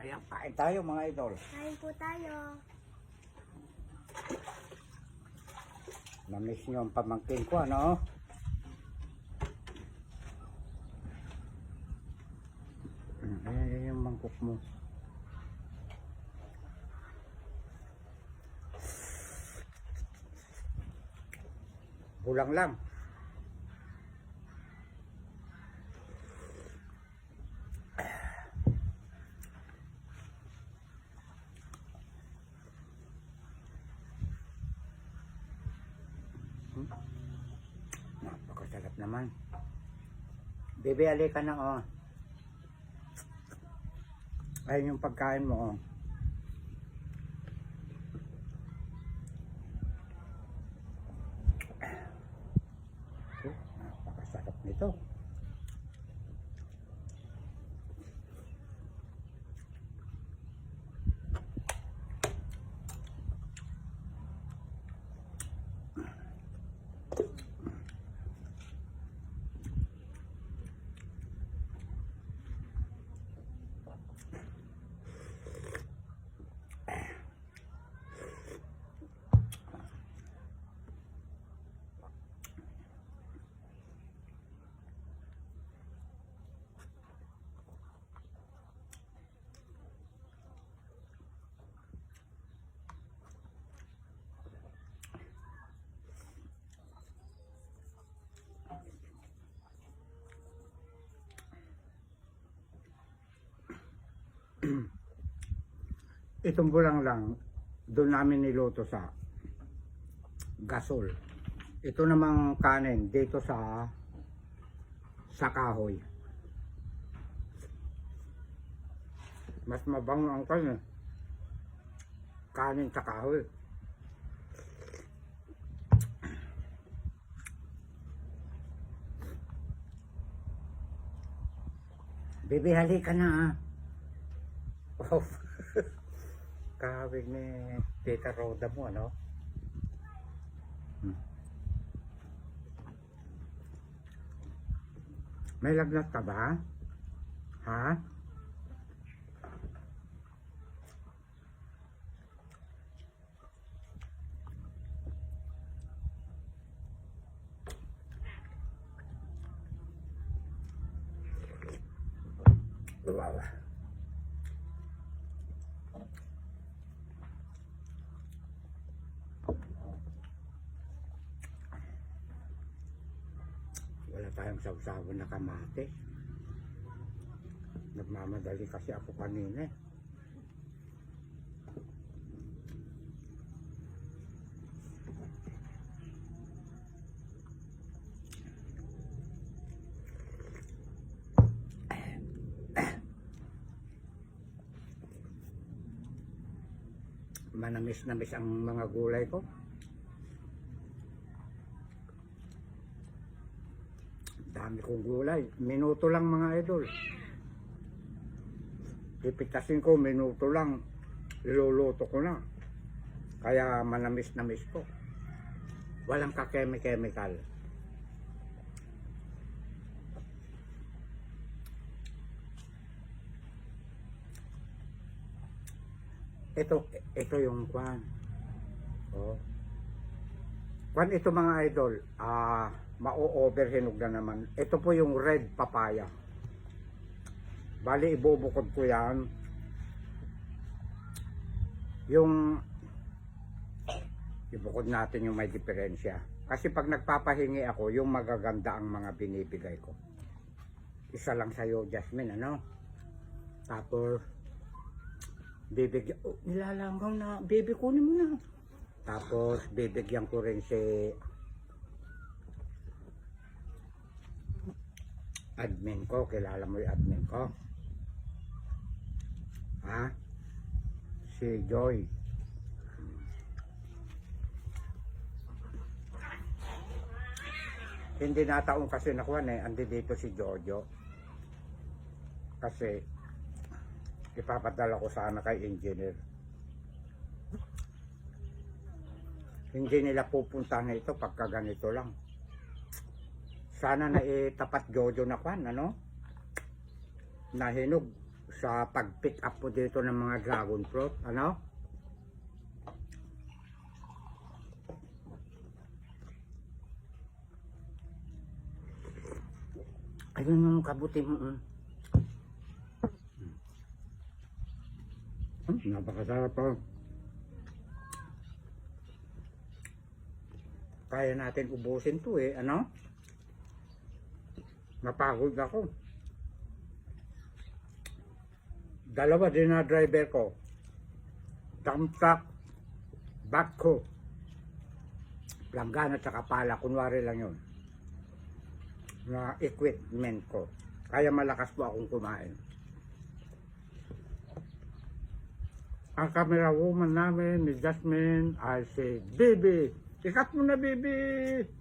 Ayan, kain tayo mga idol. Kain po tayo. Namiss nyo ang pamangkin ko, ano? Ayan yung mangkok mo. Bulang lang. Napakasarap naman. Bebe, alika na, oh. Ayun yung pagkain mo, oh. Napakasarap nito. Itong bulang lang, doon namin niluto sa gasol. Ito namang kanin dito sa kahoy. Mas mabango ang kanin. Kanin sa kahoy. Bebe, halika na, ha. Oh. Kahawig ni Tita Roda mo, ano? May lagnat ka ba? Ha? Wow. Wala tayong sawsawan na kamatis. Nagmamadali kasi ako kanina. Manamis-namis ang mga gulay ko. Dami kong gulay. Minuto lang mga idol. Pipitasin ko, minuto lang. Iluluto ko na. Kaya manamis-namis ko. Walang ka-chemical. Ito yung kwan. Oh. Kwan ito mga idol. Ma-overhinog na naman. Ito po yung red papaya. Bali, ibubukod ko yan. Yung ibukod natin yung may diferensya. Kasi pag nagpapahingi ako, yung magaganda ang mga binibigay ko. Isa lang sa'yo, Jasmine, ano? Tapos, bibigyan, nilalangaw na, baby, kunin mo na. Tapos, bibigyan ko rin si admin ko. Kilala mo yung admin ko? Ha? Si Joy. Hindi nataon kasi nakuha andi dito si Jojo. Kasi ipapadala ko sana kay engineer. Hindi nila pupuntahan ito pagka ganito lang. Sana na itapat Jojo na kwan, ano? Nahinog. sa pag-pick up po dito ng mga dragon fruit, ano? Ayun yung kabuti mo. Napakasarap po. Kaya natin ubusin to eh, ano? Napagod ako. Dalawa din na driver ko. Dump truck, backhoe, planggana at saka pala, kunwari lang yun. Na equipment ko. Kaya malakas po akong kumain. Ang camera woman namin ni Jasmine ay si Bibi. Ikat mo na, Bibi!